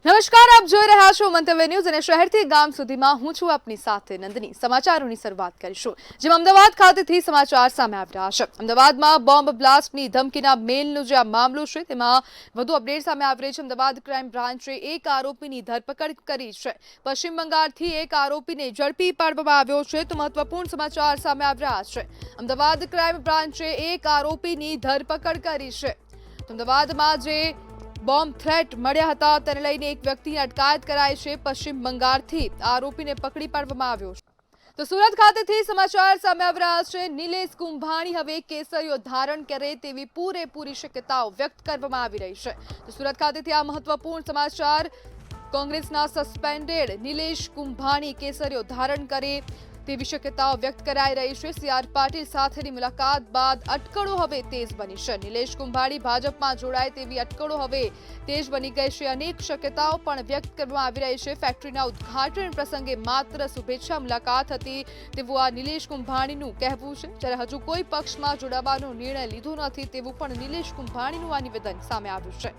નમસ્કાર, આપ જોઈ રહ્યા છો મંતવ્ય ન્યૂઝ અને શહેરથી ગામ સુધીમાં હું છું આપની સાથે નંદની। સમાચારોની શરૂઆત કરીશું, જેમાં અમદાવાદ ખાતેથી સમાચાર સામે આવી રહ્યા છે। અમદાવાદમાં બોમ્બ બ્લાસ્ટની ધમકીના મેલનો જે આ મામલો છે તેમાં વધુ અપડેટ સામે આવી રહી છે। અમદાવાદ ક્રાઇમ બ્રાન્ચે એક આરોપીની ધરપકડ કરી છે। પશ્ચિમ બંગાળથી એક આરોપીને ઝડપી પાડવામાં આવ્યો છે તો મહત્વપૂર્ણ સમાચાર સામે આવી રહ્યા છે। અમદાવાદ ક્રાઇમ બ્રાન્ચે એક આરોપીની ધરપકડ કરી છે। અમદાવાદમાં જે બોમ્બ થ્રેટ મળ્યા હતા તેને લઈને એક વ્યક્તિની અટકાયત કરાઈ છે। પશ્ચિમ બંગાળથી આરોપીને પકડી પાડવામાં આવ્યો છે। તો સુરત ખાતેથી સમાચાર સામે આવી રહ્યા છે। નિલેશ કુંભાણી હવે કેસરીઓ ધારણ કરે તેવી પૂરેપૂરી શક્યતાઓ વ્યક્ત કરવામાં આવી રહી છે। તો સુરત ખાતેથી આ મહત્વપૂર્ણ સમાચાર, કોંગ્રેસના સસ્પેન્ડેડ નિલેશ કુંભાણી કેસરીઓ ધારણ કરે તેવી શક્યતાઓ વ્યક્ત કરાઈ રહી છે। સી.આર. પાટીલ સાથેની મુલાકાત બાદ અટકળો હવે તેજ બની છે। નિલેશ કુંભાણી ભાજપમાં જોડાય તેવી અટકળો હવે તેજ બની ગઈ છે। અનેક શક્યતાઓ પણ વ્યક્ત કરવામાં આવી રહી છે। ફેક્ટરીના ઉદ્ઘાટન પ્રસંગે માત્ર શુભેચ્છા મુલાકાત હતી તેવું આ નિલેશ કુંભાણીનું કહેવું છે, જ્યારે હજુ કોઈ પક્ષમાં જોડાવાનો નિર્ણય લીધો નથી તેવું પણ નિલેશ કુંભાણીનું આ નિવેદન સામે આવ્યું છે।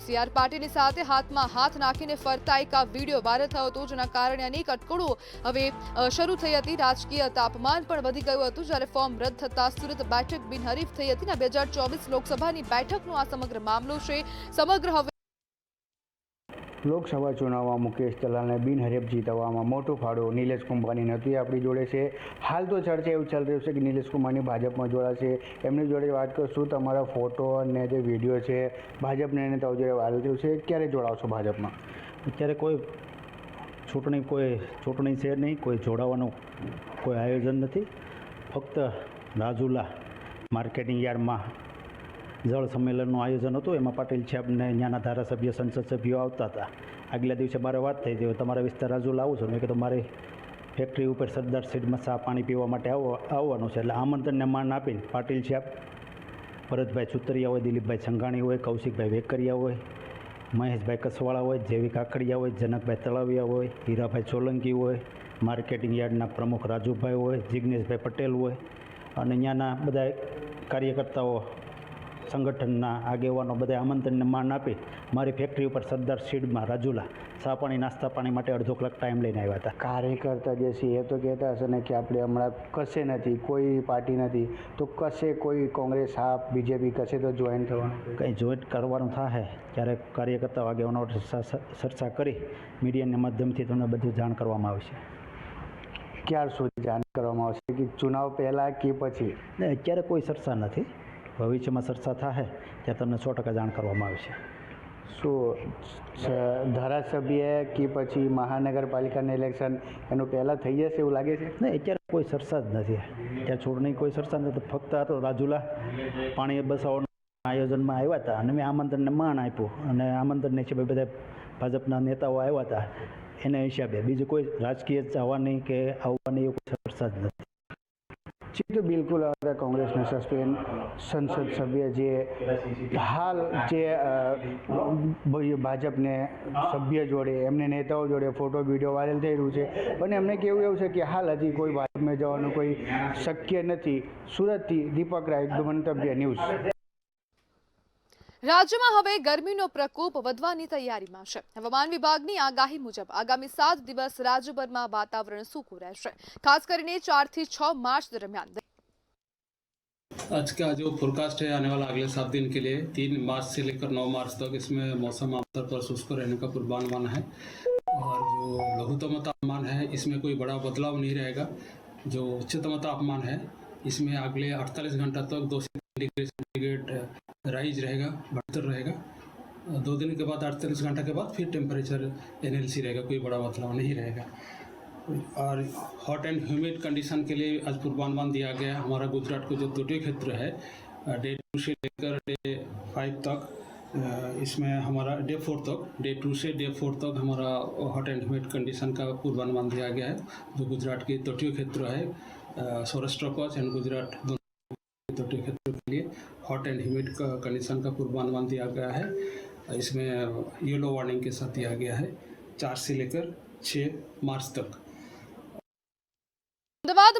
સી.આર. પાટીલની સાથે હાથમાં હાથ નાખીને ફરતા એક આ વિડીયો વાયરલ થયો હતો, જેના કારણે અનેક અટકળો હવે શરૂ થઈ હતી। રાજકીય તાપમાન પણ વધી ગયું હતું, જ્યારે ફોર્મ રદ થતા સુરત બેઠક બિનહરીફ થઈ હતી। 2024 લોકસભાની બેઠકનો આ સમગ્ર મામલો છે। સમગ્ર હવે લોકસભા ચુનાવમાં મુકેશ દલાલને બિનહરીફ જીતવામાં મોટો ફાળો નિલેશ કુંભાણી નથી આપણી જોડે છે। હાલ તો ચર્ચા એવું ચાલી રહ્યું છે કે નિલેશ કુંભાણી ભાજપમાં જોડાશે। એમની જોડે વાત કરશું। તમારા ફોટો અને જે વિડીયો છે ભાજપના નેતાઓ જોડે વાયરલ થયું છે, ક્યારે જોડાવશો ભાજપમાં? અત્યારે કોઈ ચૂંટણી છે નહીં, કોઈ જોડાવાનું કોઈ આયોજન નથી। ફક્ત રાજુલા માર્કેટિંગ યાર્ડમાં જળ સંમેલનનું આયોજન હતું, એમાં પાટીલ સાહેબને ત્યાંના ધારાસભ્ય, સંસદ સભ્યો આવતા હતા। આગલા દિવસે મારે વાત થઈ હતી, તમારા વિસ્તાર રાજુલા આવું છું, મેં કીધું મારી ફેક્ટરી ઉપર સરદાર સીડમાં ચા પાણી પીવા માટે આવવાનું છે। એટલે આમંત્રણને માન આપીને પાટીલ સાહેબ, ભરતભાઈ સુતરિયા હોય, દિલીપભાઈ સંઘાણી હોય, કૌશિકભાઈ વેકરિયા હોય, મહેશભાઈ કસવાળા હોય, જેવી કાકડિયા હોય, જનકભાઈ તળાવિયા હોય, હીરાભાઈ સોલંકી હોય, માર્કેટિંગ યાર્ડના પ્રમુખ રાજુભાઈ હોય, જિગ્નેશભાઈ પટેલ હોય અને ત્યાંના બધા કાર્યકર્તાઓ, સંગઠનના આગેવાનો બધા આમંત્રણને માન આપી મારી ફેક્ટરી ઉપર સરદાર સીડમાં રાજુલા ચા પાણી નાસ્તા પાણી માટે અડધો કલાક ટાઈમ લઈને આવ્યા હતા। કાર્યકર્તા જે છે એ તો કહેતા હશે ને કે આપણે હમણાં કશે નથી, કોઈ પાર્ટી નથી, તો કશે કોઈ કોંગ્રેસ, આપ, બીજેપી કશે તો જોઈન થવાનું? કંઈ જોઈન્ટ કરવાનું થાય ત્યારે કાર્યકર્તાઓ આગેવાનો ચર્ચા કરી મીડિયાના માધ્યમથી તમને બધું જાણ કરવામાં આવશે। ક્યાર સુધી જાણ કરવામાં આવશે, કે ચુનાવ પહેલાં કે પછી? ને અત્યારે કોઈ ચર્ચા નથી, ભવિષ્યમાં ચર્ચા થાય ત્યાં તમને 100% જાણ કરવામાં આવશે। શું ધારાસભ્ય કે પછી મહાનગરપાલિકાનું ઇલેક્શન એનું પહેલાં થઈ જશે એવું લાગે છે? નહીં, અત્યારે કોઈ ચર્ચા જ નથી, ત્યાં ચૂંટણી કોઈ ચર્ચા નથી। ફક્ત આ તો રાજુલા પાણી બસાવવાનું આયોજનમાં આવ્યા હતા અને મેં આમંત્રણને માન આપ્યું અને આમંત્રણને છે બધા ભાજપના નેતાઓ આવ્યા હતા એના હિસાબે, બીજું કોઈ રાજકીય જવાની કે આવવાની એવું કોઈ ચર્ચા જ નથી। તો બિલકુલ હતા કોંગ્રેસના સસ્પેન્ડ સંસદ સભ્ય જે હાલ જે ભાજપને સભ્ય જોડે, એમને નેતાઓ જોડે ફોટો વિડીયો વાયરલ થઈ રહ્યું છે, અને એમને કેવું એવું છે કે હાલ હજી કોઈ ભાજપમાં જવાનું કોઈ શક્ય નથી। સુરતથી દીપક રાય, મંતવ્ય ન્યૂઝ। રાજ્યમાં હવે ગરમીનો પ્રકોપ વધવાની તૈયારીમાં છે। હવામાન વિભાગની આગાહી મુજબ આગામી 7 દિવસ રાજ્યભરમાં વાતાવરણ સૂકું રહેશે, ખાસ કરીને 4 થી 6 માર્ચ દરમિયાન। आज का जो फोरकास्ट है आने वाला अगले 7 दिन के लिए 3 मार्च से लेकर 9 मार्च तक इसमें मौसम आमतौर पर शुष्क रहने का पूर्वानुमान है, और जो लघुत्तम तापमान है इसमें कोई बड़ा बदलाव नहीं रहेगा। जो उच्चतम तापमान है इसमें अगले 48 घंटा तक 2 से 3 डिग्री सेंटीग्रेड राइज रहेगा, बढ़तर रहेगा। 2 दिन के बाद 48 घंटा के बाद फिर टेम्परेचर NLC रहेगा, कोई बड़ा बदलाव नहीं रहेगा। और हॉट एंड ह्यूमिड कंडीशन के लिए आज पूर्वानुमान दिया गया है। हमारा गुजरात का जो तटीय क्षेत्र है डे 2 से लेकर डे 5 तक, इसमें हमारा डे 4 तक, डे 2 से डे 4 तक हमारा हॉट एंड ह्यूमिड कंडीशन का पूर्वानुमान दिया गया है। जो गुजरात के तटीय क्षेत्र है, सौराष्ट्र कच्छ एंड गुजरात दोनों तटीय क्षेत्र के लिए हॉट एंड ह्यूमिड कंडीशन का पूर्वानुमान दिया गया है। इसमें येलो वार्निंग के साथ दिया गया है 4 से लेकर 6 मार्च तक।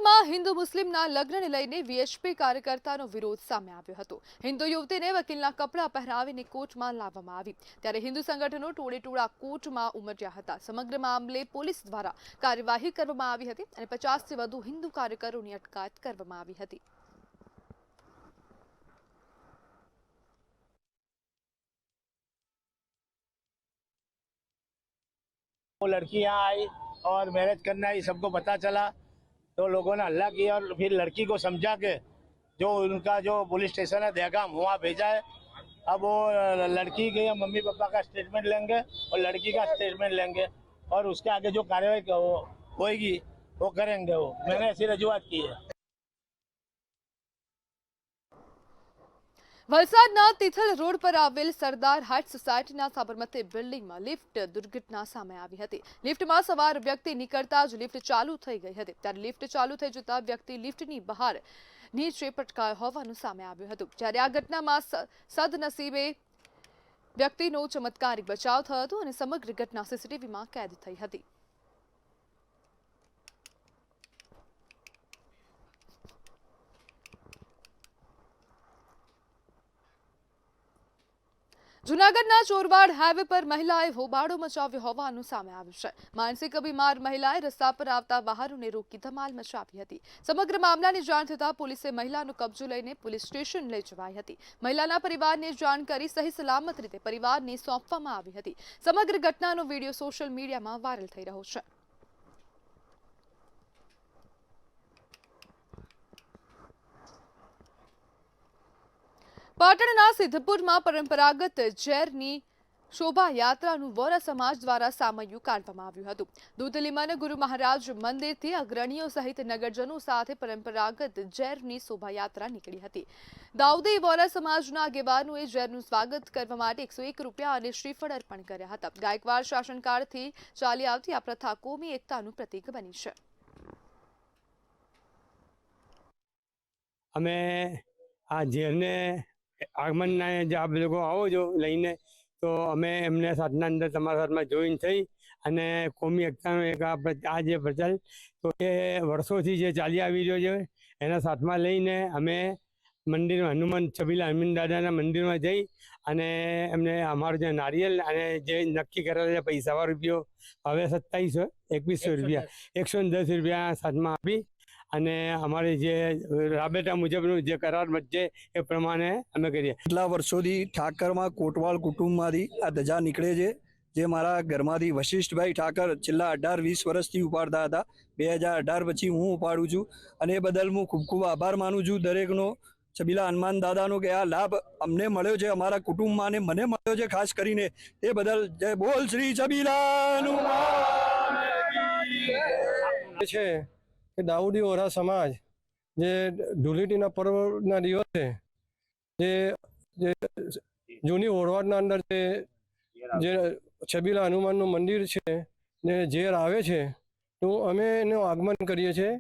અમદાવાદમાં હિન્દુ મુસ્લિમના લગ્નને લઈને વીએચપી કાર્યકર્તાનો વિરોધ સામે આવ્યો હતો. હિન્દુ યુવતીને વકીલના કપડાં પહેરાવીને કોર્ટમાં લાવવામાં આવી, ત્યારે હિન્દુ સંગઠનો ટોળેટોળા કોર્ટમાં ઉમટ્યા હતા. સમગ્ર મામલે પોલીસ દ્વારા કાર્યવાહી કરવામાં આવી હતી અને 50થી વધુ હિન્દુ કાર્યકરોની અટકાયત કરવામાં આવી હતી. वो लड़की यहाँ आई और मैरिज करना ही सबको पता चला तो लोगों ने हल्ला किया और फिर लड़की को समझा के जो उनका जो पुलिस स्टेशन है दहगाम वहाँ भेजा है. अब वो लड़की के मम्मी पापा का स्टेटमेंट लेंगे और लड़की का स्टेटमेंट लेंगे और उसके आगे जो कार्रवाई होगी वो करेंगे. वो मैंने ऐसी रजूआत की है. વલસાડના તિથલ રોડ પર આવેલ સરદાર હાઇટ્સ સોસાયટીના સાબરમતી બિલ્ડિંગમાં લિફ્ટ દુર્ઘટના સામે આવી હતી. લિફ્ટમાં સવાર વ્યક્તિ નીકળતા જ લિફ્ટ ચાલુ થઈ ગઈ હતી, ત્યારે લિફ્ટ ચાલુ થઈ જતા વ્યક્તિ લિફ્ટની બહાર નીચે પટકાયો હોવાનું સામે આવ્યું હતું. જ્યારે આ ઘટનામાં સદનસીબે વ્યક્તિનો ચમત્કારિક બચાવ થયો હતો અને સમગ્ર ઘટના સીસીટીવીમાં કેદ થઈ હતી. જૂનાગઢના ચોરવાડ હાઈવે પર મહિલાએ હોબાળો મચાવ્યો હોવાનું સામે આવ્યું છે. માનસિક બીમાર મહિલાએ રસ્તા પર આવતા વાહનોને રોકી ધમાલ મચાવી હતી. સમગ્ર મામલાની જાણ થતાં પોલીસે મહિલાનો કબજો લઈને પોલીસ સ્ટેશન લઈ જવાઈ હતી. મહિલાના પરિવારને જાણ કરી સહી સલામત રીતે પરિવારને સોંપવામાં આવી હતી. સમગ્ર ઘટનાનો વિડીયો સોશિયલ મીડિયામાં વાયરલ થઈ રહ્યો છે. પાટણના સિદ્ધપુરમાં પરંપરાગત ઝેરની શોભાયાત્રાનું વોરા સમાજ દ્વારા સામૈયું કાઢવામાં આવ્યું હતું. દૂધલીમન ગુરુ મહારાજ મંદિરથી અગ્રણીઓ સહિત નગરજનો સાથે પરંપરાગત ઝેરની શોભાયાત્રા નીકળી હતી. દાઉદી વોરા સમાજના આગેવાનોએ ઝેરનું સ્વાગત કરવા માટે 101 રૂપિયા અને શ્રીફળ અર્પણ કર્યા હતા. ગાયકવાડ શાસનકાળથી ચાલી આવતી આ પ્રથા કોમી એકતાનું પ્રતીક બની છે. અમે આ ઝેરને આગમનના જે આપ લોકો આવો છો લઈને તો અમે એમને સાથના અંદર તમારા સાથમાં જોઈન થઈ અને કોમી એકતાનો એક આ જે પ્રચાર તો એ વર્ષોથી જે ચાલી આવી રહ્યો છે એના સાથમાં લઈને અમે મંદિરમાં હનુમાન છબીલા હનુમાન દાદાના મંદિરમાં જઈ અને એમને અમારું જે નારિયેલ અને જે નક્કી કરેલા છે પૈસા રૂપિયો હવે 2100 રૂપિયા 110 રૂપિયા સાથમાં આપી અને અમારે જે રાબેતા મુજબનું જે કરાર વચ્ચે એ પ્રમાણે અમે કરીએ. કેટલા વર્ષોથી ઠાકરમાં કોટવાળ કુટુંબમાંથી આ ધજા નીકળે છે, જે મારા ઘરમાંથી વશિષ્ઠભાઈ ઠાકર છેલ્લા 18-20 વર્ષથી ઉપાડતા હતા. 2018 પછી હું ઉપાડું છું અને એ બદલ હું ખૂબ ખૂબ આભાર માનું છું દરેકનો, છબીલા હનુમાન દાદાનો, કે આ લાભ અમને મળ્યો છે, અમારા કુટુંબમાં ને મને મળ્યો છે ખાસ કરીને. એ બદલ જય બોલ શ્રી છબીલા હનુમાન છે કે દાઉદી વોરા સમાજ જે ધૂળેટીના પર્વના દિવસે જે જૂની ઓરવાડના અંદર જે છબીલા હનુમાનનું મંદિર છે ને ઝેર આવે છે તો અમે એનું આગમન કરીએ છીએ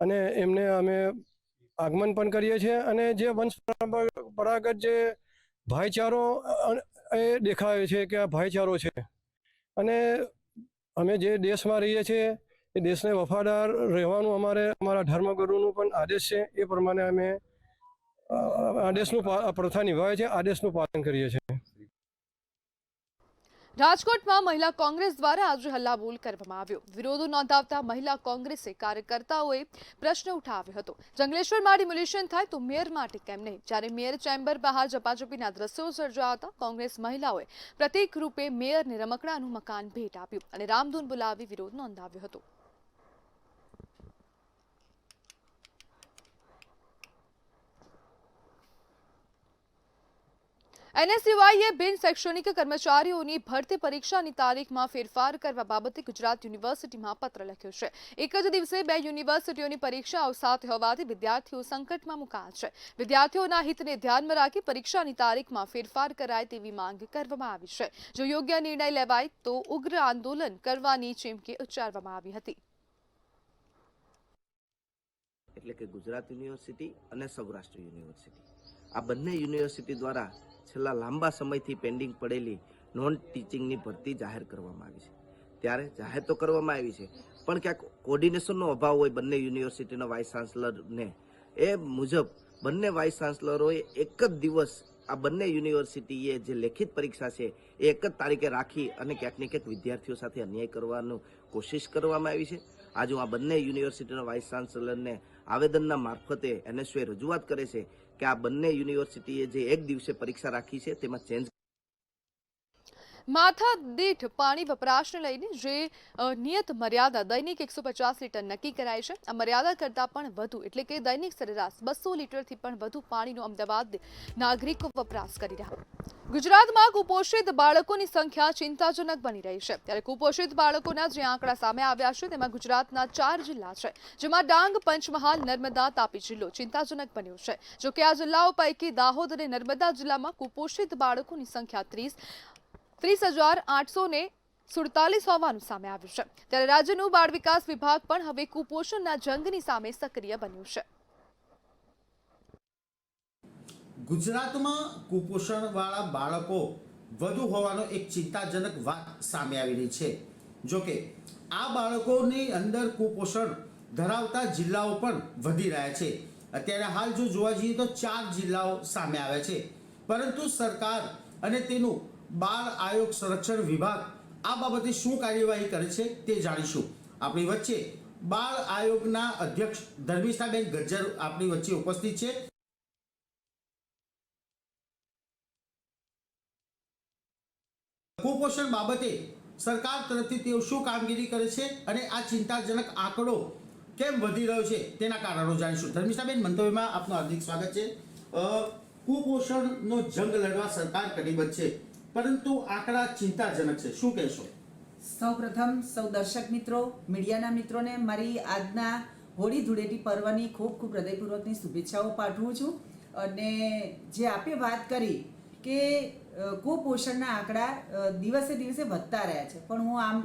અને એમને અમે આગમન પણ કરીએ છીએ અને જે વંશ પરંપરાગત જે ભાઈચારો એ દેખાય છે કે આ ભાઈચારો છે અને અમે જે દેશમાં રહીએ છીએ એ દેશને વફાદાર રહેવાનું અમારા ધર્મગુરુનું પણ આદેશ છે. એ પ્રમાણે અમે આદેશનું પ્રથા નિભાવે છે, આદેશનું પાલન કરીએ છીએ. રાજકોટમાં મહિલા કોંગ્રેસ દ્વારા આજે હલ્લાબોલ કરવામાં આવ્યો. વિરોધ નોંધાવતા મહિલા કોંગ્રેસે કાર્યકર્તાઓએ પ્રશ્ન ઉઠાવ્યો હતો. જંગલેશ્વરમાં ડિમોલિશન થાય તો મેયર માટે કેમ નહીં? જ્યારે મેયર ચેમ્બર બહાર ઝપાઝપીના દ્રશ્યો સર્જાતા કોંગ્રેસ મહિલાઓએ પ્રતીક રૂપે મેયરને રમકડાનું મકાન ભેટ આપ્યું અને રામધૂન બોલાવી વિરોધ નોંધાવ્યો હતો. એનએસયુઆઈએ બિન શૈક્ષણિક કર્મચારીઓની ભરતી પરીક્ષાની તારીખમાં ફેરફાર કરવા બાબતે ગુજરાત યુનિવર્સિટીમાં પત્ર લખ્યો છે. એક જ દિવસે 2 યુનિવર્સિટીઓની પરીક્ષાઓ સાથે હોવાથી વિદ્યાર્થીઓ સંકટમાં મુકાયા છે. વિદ્યાર્થીઓના હિતને ધ્યાનમાં રાખી પરીક્ષાની તારીખમાં ફેરફાર કરાય તેવી માંગ કરવામાં આવી છે. જો યોગ્ય નિર્ણય લેવાય તો ઉગ્ર આંદોલન કરવાની ચીમકી ઉચ્ચારવામાં આવી હતી. એટલે કે ગુજરાત યુનિવર્સિટી અને સૌરાષ્ટ્ર યુનિવર્સિટી, આ બંને યુનિવર્સિટી દ્વારા છેલ્લા લાંબા સમયથી પેન્ડિંગ પડેલી નોન ટીચિંગની ભરતી જાહેર કરવામાં આવી છે. ત્યારે જાહેર તો કરવામાં આવી છે, પણ ક્યાંક કોર્ડિનેશનનો અભાવ હોય બંને યુનિવર્સિટીના વાઇસ ચાન્સલરને. એ મુજબ બંને વાઇસ ચાન્સલરોએ એક જ દિવસ આ બંને યુનિવર્સિટીએ જે લેખિત પરીક્ષા છે એ એક જ તારીખે રાખી અને ક્યાંક ને ક્યાંક વિદ્યાર્થીઓ સાથે અન્યાય કરવાનું કોશિશ કરવામાં આવી છે. આજે હું આ બંને યુનિવર્સિટીના વાઇસ ચાન્સલરને આવેદનના મારફતે NSUએ રજૂઆત કરે છે કે આ બંને યુનિવર્સિટીએ જે એક દિવસે પરીક્ષા રાખી છે તેમાં ચેન્જ માથા દીઠ પાણી વપરાશને લઈને જે નિયત મર્યાદા દૈનિક 150 લીટર નક્કી કરાઈ છે, આ મર્યાદા કરતાં પણ વધુ એટલે કે દૈનિક સરેરાશ 200 લીટરથી પણ વધુ પાણીનો અમદાવાદ નાગરિકો વપરાશ કરી રહ્યા. ગુજરાતમાં કુપોષિત બાળકોની સંખ્યા ચિંતાજનક બની રહી છે. ત્યારે કુપોષિત બાળકોના જે આંકડા સામે આવ્યા છે તેમાં ગુજરાતના 4 જિલ્લા છે, જેમાં ડાંગ, પંચમહાલ, નર્મદા, તાપી જિલ્લો ચિંતાજનક બન્યો છે. જોકે આ જિલ્લાઓ પૈકી દાહોદ અને નર્મદા જિલ્લામાં કુપોષિત બાળકોની સંખ્યા 30,847 હોવાનું સામે આવ્યું છે. ત્યારે રાજ્યનું બાળ વિકાસ વિભાગ પણ હવે કુપોષણના જંગની સામે સક્રિય બન્યું છે. ગુજરાતમાં કુપોષણવાળા બાળકો વધુ હોવાનો એક ચિંતાજનક વાત સામે આવી રહી છે. જોકે આ બાળકોની અંદર કુપોષણ ધરાવતા જિલ્લાઓ પણ વધી રહ્યા છે. અત્યારે હાલ જો જોવા જઈએ તો 4 જિલ્લાઓ સામે આવ્યા છે, પરંતુ સરકાર અને તેનું બાળ આયોગ સંરક્ષણ વિભાગ આ બાબતે શું કાર્યવાહી કરે છે તે જાણીશું. આપણી વચ્ચે બાળ આયોગના અધ્યક્ષ ધર્મિષ્ઠાબેન ગજ્જર આપણી વચ્ચે ઉપસ્થિત છે. કુપોષણ બાબતે સરકાર તરફથી તેઓ શું કામગીરી કરે છે અને આ ચિંતાજનક આંકડો કેમ વધી રહ્યો છે તેના કારણો જાણીશું. ધર્મિષ્ઠાબેન, મંતવ્યમાં આપનું હાર્દિક સ્વાગત છે. કુપોષણનો જંગ લડવા સરકાર કટિબદ્ધ છે, પરંતુ આંકડા ચિંતાજનક છે, શું કહેશો? સૌપ્રથમ સૌ દર્શક મિત્રો, મીડિયાના મિત્રોને મારી આજના હોળી ધૂળેટી પર્વની ખૂબ ખૂબ હૃદયપૂર્વકની શુભેચ્છાઓ પાઠવું છું. અને જે આપે વાત કરી કે કુપોષણના આંકડા દિવસે દિવસે વધતા રહ્યા છે, પણ હું આમ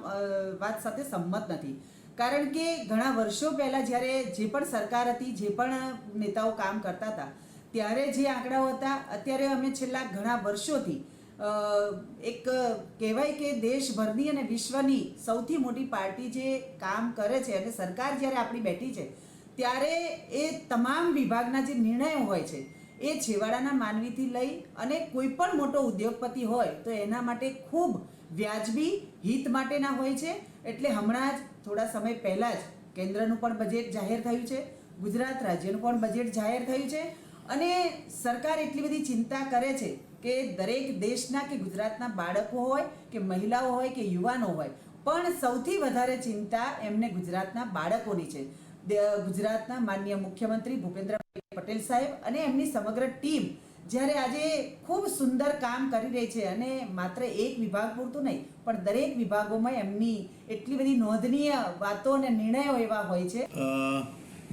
વાત સાથે સંમત નથી. કારણ કે ઘણા વર્ષો પહેલાં જ્યારે જે પણ સરકાર હતી, જે પણ નેતાઓ કામ કરતા હતા, ત્યારે જે આંકડાઓ હતા, અત્યારે અમે છેલ્લા ઘણા વર્ષોથી એક કહેવાય કે દેશભરની અને વિશ્વની સૌથી મોટી પાર્ટી જે કામ કરે છે અને સરકાર જ્યારે આપણી બેઠી છે, ત્યારે એ તમામ વિભાગના જે નિર્ણયો હોય છે એ છેવાડાના માનવીથી લઈ અને કોઈ પણ મોટો ઉદ્યોગપતિ હોય તો એના માટે ખૂબ વ્યાજબી હિત માટેના હોય છે. એટલે હમણાં જ થોડા સમય પહેલાં જ કેન્દ્રનું પણ બજેટ જાહેર થયું છે, ગુજરાત રાજ્યનું પણ બજેટ જાહેર થયું છે. અને સરકાર એટલી બધી ચિંતા કરે છે કે દરેક દેશના કે ગુજરાતના બાળકો હોય કે મહિલાઓ હોય કે યુવાનો હોય, પણ સૌથી વધારે ચિંતા એમને ગુજરાતના બાળકોની છે. ગુજરાતના માનનીય મુખ્યમંત્રી ભૂપેન્દ્રભાઈ પટેલ સાહેબ અને એમની સમગ્ર ટીમ જ્યારે આજે ખૂબ સુંદર કામ કરી રહી છે, અને માત્ર એક વિભાગ પૂરતું નહીં પણ દરેક વિભાગોમાં એમની એટલી બધી નોંધનીય વાતો અને નિર્ણયો એવા હોય છે.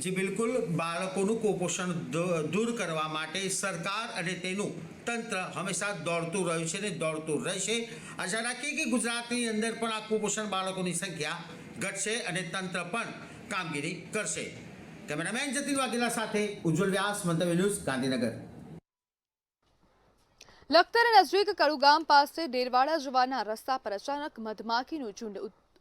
જી બિલકુલ, બાળકોનું કુપોષણ દૂર કરવા માટે સરકાર અને તેનું તંત્ર હંમેશા દોડતું રહ્યું છે અને દોડતું રહેશે. આશા રાખીએ કે ગુજરાતની અંદર પણ આ કુપોષણ બાળકોની સંખ્યા ઘટશે અને તંત્ર પણ કામગીરી કરશે. કેમેરામેન જતીન વાઘેલા સાથે ઉજ્જવલ વ્યાસ, મંતવ્ય ન્યૂઝ, ગાંધીનગર. લખતર નજીક કડુગામ પાસે ડેરવાડા જવાના રસ્તા પર અચાનક મધમાખીનું ઝુંડ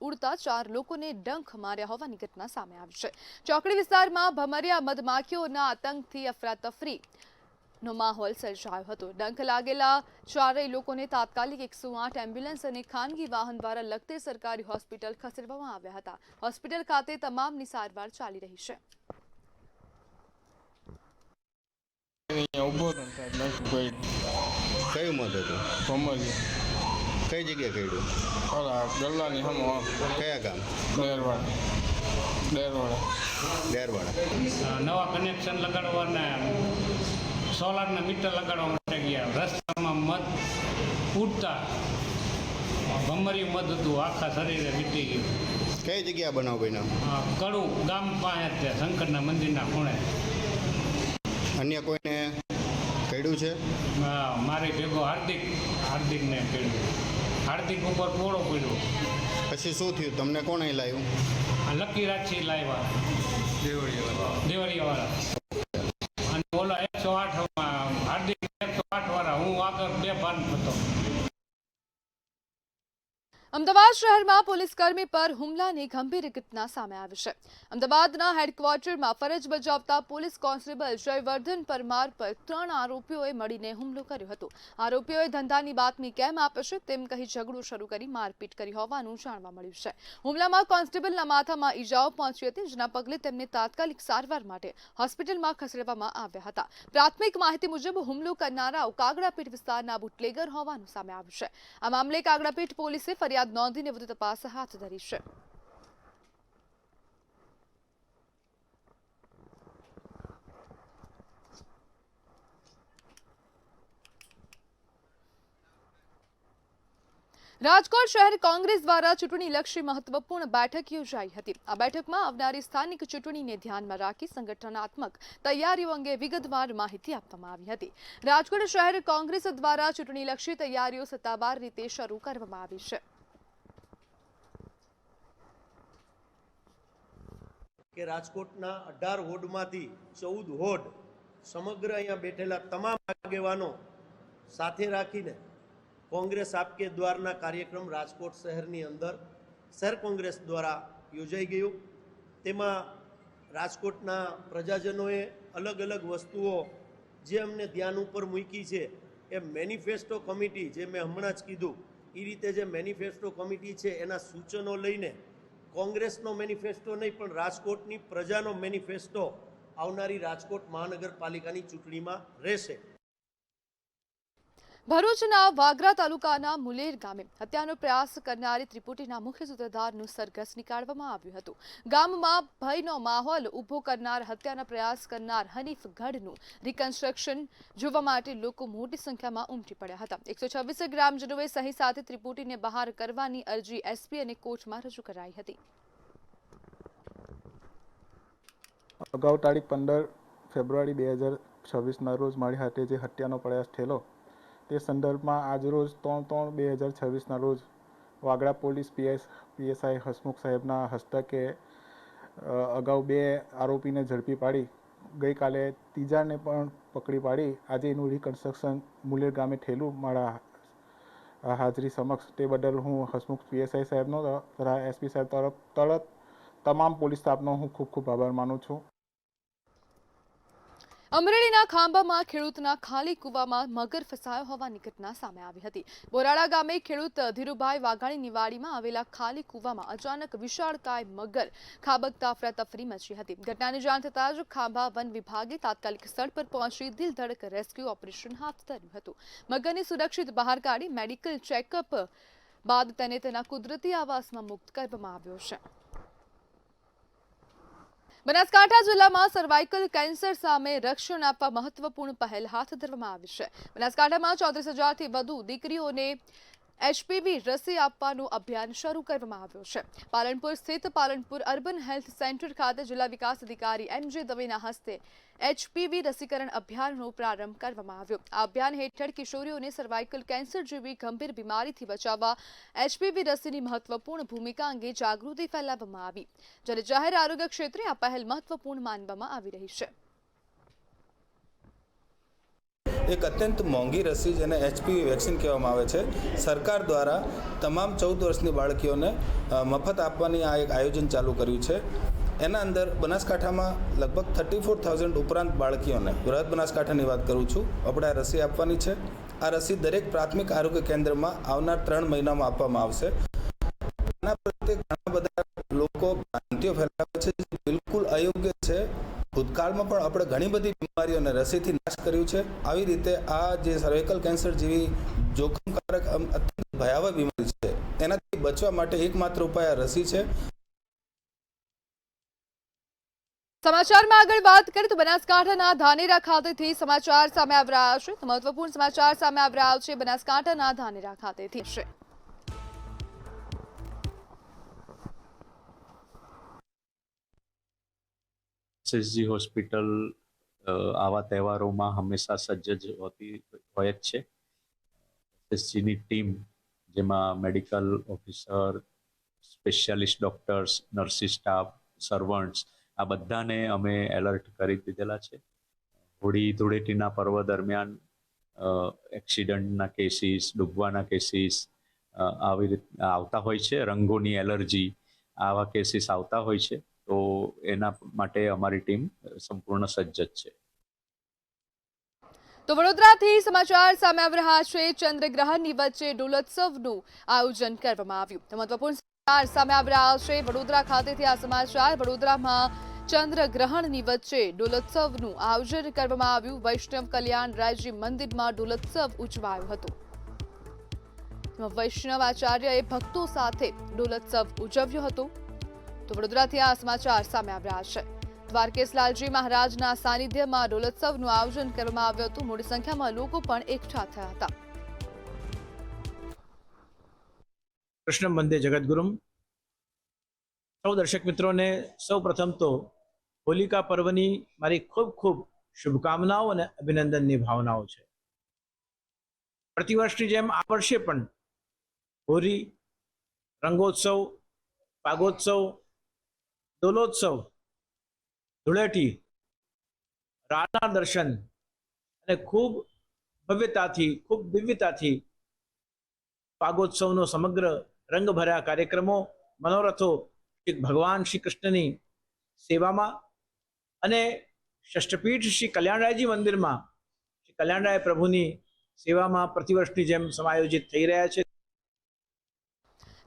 ઉડતા 4 લોકોને ડંખ માર્યા હોવાની ઘટના સામે આવી છે. ચોકડી વિસ્તારમાં ભમર્યા મધમાખીઓના આતંકથી અફરાતફરીનો માહોલ સર્જાયો હતો. ડંખ લાગેલા 4 લોકોને તાત્કાલિક 108 એમ્બ્યુલન્સ અને ખાનગી વાહન દ્વારા લખતર સરકારી હોસ્પિટલ ખસેડવામાં આવ્યા હતા. હોસ્પિટલ ખાતે તમામની સારવાર ચાલી રહી છે. કયું મત હતું? કઈ જગ્યાએ કર્યું? ગલ્લાની હમ. કયા ગામ? ડેરવાડા. નવા કનેક્શન લગાડવાના, સોલારના મીટર લગાડવા માટે ગયા. રસ્તામાં મધ ઉડતા ભમરી મધ હતું, આખા શરીરે વીટી ગયું. કઈ જગ્યા બનાવ બન્યો? કડું ગામ પાસે જ છે, શંકરના મંદિરના ખૂણે. અન્ય કોઈને કર્યું છે? મારી ભેગો હાર્દિકને કર્યું. હાર્દિક ઉપર પોળો પડ્યો. પછી શું થયું? તમને કોણ અહીં લાવ્યું? લકી રાજથી લાવ્યા, દેવળિયાવાળા. અને ઓલા 108 હાર્દિક 108 વાળા, હું આગળ 2 ભાન હતો. અમદાવાદ શહેરમાં પોલીસ કર્મી પર હુમલાની ગંભીર ઘટના સામે આવી છે. અમદાવાદના હેડક્વાર્ટરમાં ફરજ બજાવતા પોલીસ કોન્સ્ટેબલ જયવર્ધન પરમાર પર 3 આરોપીઓએ મળીને હુમલો કર્યો હતો. આરોપીઓએ ધંધાની બાતમી કેમ આપે છે તેમ કહી ઝઘડો શરૂ કરી મારપીટ કરી હોવાનું જાણવા મળ્યું છે. હુમલામાં કોન્સ્ટેબલના માથામાં ઈજાઓ પહોંચી હતી, જેના પગલે તેમને તાત્કાલિક સારવાર માટે હોસ્પિટલમાં ખસેડવામાં આવ્યા હતા. પ્રાથમિક માહિતી મુજબ હુમલો કરનારાઓ કાગડાપીઠ વિસ્તારના બુટલેગર હોવાનું સામે આવ્યું છે. આ મામલે કાગડાપીઠ પોલીસે ફરિયાદ નોંધીને વધુ તપાસ હાથ ધરી છે. રાજકોટ શહેર કોંગ્રેસ દ્વારા ચૂંટણીલક્ષી મહત્વપૂર્ણ બેઠક યોજાઈ હતી. આ બેઠકમાં આવનારી સ્થાનિક ચૂંટણીને ધ્યાનમાં રાખી સંગઠનાત્મક તૈયારીઓ અંગે વિગતવાર માહિતી આપવામાં આવી હતી. રાજકોટ શહેર કોંગ્રેસ દ્વારા ચૂંટણીલક્ષી તૈયારીઓ સત્તાવાર રીતે શરૂ કરવામાં આવી છે. કે રાજકોટના 18 વોર્ડમાંથી 14 વોર્ડ સમગ્ર અહીંયા બેઠેલા તમામ આગેવાનો સાથે રાખીને કોંગ્રેસ આપકે દ્વારના કાર્યક્રમ રાજકોટ શહેરની અંદર શહેર કોંગ્રેસ દ્વારા યોજાઈ ગયું. તેમાં રાજકોટના પ્રજાજનોએ અલગ અલગ વસ્તુઓ જે અમને ધ્યાન ઉપર મૂકી છે એ મેનિફેસ્ટો કમિટી, જે મેં હમણાં જ કીધું એ રીતે જે મેનિફેસ્ટો કમિટી છે એના સૂચનો લઈને કોંગ્રેસનો મેનિફેસ્ટો નહીં પણ રાજકોટની પ્રજાનો મેનિફેસ્ટો આવનારી રાજકોટ મહાનગરપાલિકાની ચૂંટણીમાં રહેશે. ભરૂચના વાગરા તાલુકાના મુલેર ગામે હત્યાનો પ્રયાસ કરનારી ત્રિપુટીના મુખ્ય સૂત્રધારનું સરઘસ નીકાળવામાં આવ્યું હતું. ગામમાં ભયનો માહોલ ઊભો કરનાર હત્યાના પ્રયાસ કરનાર હનીફ ગઢનું રિકન્સ્ટ્રક્શન જોવા માટે લોકો મોટી સંખ્યામાં ઉમટી પડ્યા હતા. 126 ગ્રામજનોએ સહી સાથે ત્રિપુટીને બહાર કરવાની અરજી એસપી અને કોર્ટમાં રજૂ કરાઈ હતી. અગાઉ તારીખ 15 ફેબ્રુઆરી 2026ના રોજ મારી હાથે જે હત્યાનો પ્રયાસ થયેલો તે સંદર્ભમાં આજરોજ 3/3/2026ના રોજ વાગડા પોલીસ પીએસઆઈ હસમુખ સાહેબના હસ્તકે અગાઉ 2 આરોપીને ઝડપી પાડી ગઈકાલે ત્રીજાને પણ પકડી પાડી આજે એનું રિકન્સ્ટ્રક્શન મુલેર ગામે થયેલું મારા હાજરી સમક્ષ. તે બદલ હું હસમુખ પીએસઆઈ સાહેબનો તથા એસપી સાહેબ તરફ તમામ પોલીસ સ્ટાફનો હું ખૂબ ખૂબ આભાર માનું છું. અમરેલીના ખાંભામાં ખેડૂતના ખાલી કૂવામાં મગર ફસાયો હોવાની ઘટના સામે આવી હતી. બોરાળા ગામે ખેડૂત ધીરુભાઈ વાઘાણીની વાડીમાં આવેલા ખાલી કૂવામાં અચાનક વિશાળકાય મગર ખાબકતા અફરાતફરી મચી હતી. ઘટનાની જાણ થતાં જ ખાંભા વન વિભાગે તાત્કાલિક સ્થળ પર પહોંચી દિલધડક રેસ્ક્યુ ઓપરેશન હાથ ધર્યું હતું. મગરને સુરક્ષિત બહાર કાઢી મેડિકલ ચેકઅપ બાદ તેને તેના કુદરતી આવાસમાં મુક્ત કરવામાં આવ્યો છે. બનાસકાંઠા જિલ્લામાં સર્વાઇકલ કેન્સર સામે રક્ષણ આપવા મહત્વપૂર્ણ પહેલ હાથ ધરવામાં આવી છે. બનાસકાંઠામાં 34,000થી વધુ દીકરીઓને HPV રસી આપવાનું અભિયાન શરૂ કરવામાં આવ્યું છે. પાલનપુર સ્થિત પાલનપુર અર્બન હેલ્થ સેન્ટર ખાતે જિલ્લા વિકાસ અધિકારી MJ દવેના હસ્તે HPV રસીકરણ અભિયાનનો પ્રારંભ કરવામાં આવ્યો. આ અભિયાન હેઠળ કિશોરીઓને સર્વાઇકલ કેન્સર જેવી ગંભીર બીમારીથી બચાવવા HPV રસીની મહત્વપૂર્ણ ભૂમિકા અંગે જાગૃતિ ફેલાવવામાં આવી, જ્યારે જાહેર આરોગ્ય ક્ષેત્રે આ પહેલ મહત્વપૂર્ણ માનવામાં આવી રહી છે. એક અત્યંત મોંઘી રસી જેને HPV વેક્સિન કહેવામાં આવે છે, સરકાર દ્વારા તમામ 14 વર્ષની બાળકીઓને મફત આપવાની આ એક આયોજન ચાલુ કર્યું છે. એના અંદર બનાસકાંઠામાં લગભગ 34,000 ઉપરાંત બાળકીઓને, બૃહદ બનાસકાંઠાની વાત કરું છું, આપણે આ રસી આપવાની છે. આ રસી દરેક પ્રાથમિક આરોગ્ય કેન્દ્રમાં આવનાર 3 મહિનામાં આપવામાં આવશે. આના પ્રત્યે ઘણા બધા લોકો ભ્રાંતિઓ ફેલાવે છે, જે બિલકુલ અયોગ્ય છે. ભૂતકાળમાં પણ આપણે ઘણી બધી બીમારીઓને રસીથી નાશ કર્યું છે. આવી રીતે આ જે સર્વાઇકલ કેન્સર જેવી જોખમકારક અત્યંત ભયાવહ બીમારી છે, એનાથી બચવા માટે એકમાત્ર ઉપાય આ રસી છે. સમાચારમાં આગળ વાત કરીએ તો બનાસકાંઠાના ધાનેરા ખાતેથી સમાચાર સામે આવી રહ્યા છે. મહત્વપૂર્ણ સમાચાર સામે આવી રહ્યા છે બનાસકાંઠાના ધાનેરા ખાતેથી. SSG હોસ્પિટલ આવા તહેવારોમાં હંમેશા સજ્જ હોતી હોય જ છે. SSGની ટીમ, જેમાં medical officer, specialist doctors, nurses staff, servants, આ બધાને અમે એલર્ટ કરી દીધેલા છે. હોળી ધૂળેટીના પર્વ દરમિયાન એક્સિડન્ટના કેસીસ, ડૂબવાના કેસીસ, આવી રીતે આવતા હોય છે, રંગોની એલર્જી આવા કેસીસ આવતા હોય છે, તો એના માટે અમારી ટીમ સંપૂર્ણ સજ્જ છે. તો વડોદરાથી સમાચાર સામે આવી રહ્યા છે. ચંદ્રગ્રહણની વચ્ચે ડોલોત્સવનું આયોજન કરવામાં આવ્યું. તો મહત્વપૂર્ણ સમાચાર સામે આવી રહ્યા છે વડોદરા ખાતેથી આ સમાચાર. વડોદરામાં ચંદ્રગ્રહણની વચ્ચે ડોલોત્સવનું આયોજન કરવામાં આવ્યું. વૈષ્ણવ કલ્યાણ રાજ્ય મંદિરમાં ડોલોત્સવ ઉજવાયો હતો. વૈષ્ણવ આચાર્યએ ભક્તો સાથે ડોલોત્સવ ઉજવ્યો હતો. તો વડોદરાથી આ સમાચાર સામે આવી રહ્યા છે. દ્વારકેશલાલજી મહારાજના સાનિધ્યમાં ડોલોત્સવનું આયોજન કરવામાં આવ્યું હતું. મોટી સંખ્યામાં લોકો પણ એકઠા થયા હતા. કૃષ્ણ વંદે જગદગુરુમ. સૌ દર્શક મિત્રોને સૌ પ્રથમ તો હોલિકા પર્વની મારી ખૂબ ખૂબ શુભકામનાઓ અને અભિનંદનની ભાવનાઓ છે. પ્રતિવર્ષની જેમ આ વર્ષે પણ હોળી, રંગોત્સવ, પાગોત્સવ, ડોલોત્સવ, ધૂળેટી, રાના દર્શન અને ખૂબ ભવ્યતાથી, ખૂબ દિવ્યતાથી પાગોત્સવનો સમગ્ર રંગભર્યા કાર્યક્રમો, મનોરથો ભગવાન શ્રી કૃષ્ણની સેવામાં અને ષષ્ઠપીઠ શ્રી કલ્યાણરાયજી મંદિરમાં શ્રી કલ્યાણરાય પ્રભુની સેવામાં પ્રતિવર્ષની જેમ સમાયોજિત થઈ રહ્યા છે.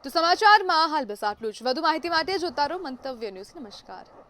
તો સમાચારમાં હાલ બસ આટલું જ. વધુ માહિતી માટે જોતા રહો મંતવ્ય ન્યૂઝ. નમસ્કાર.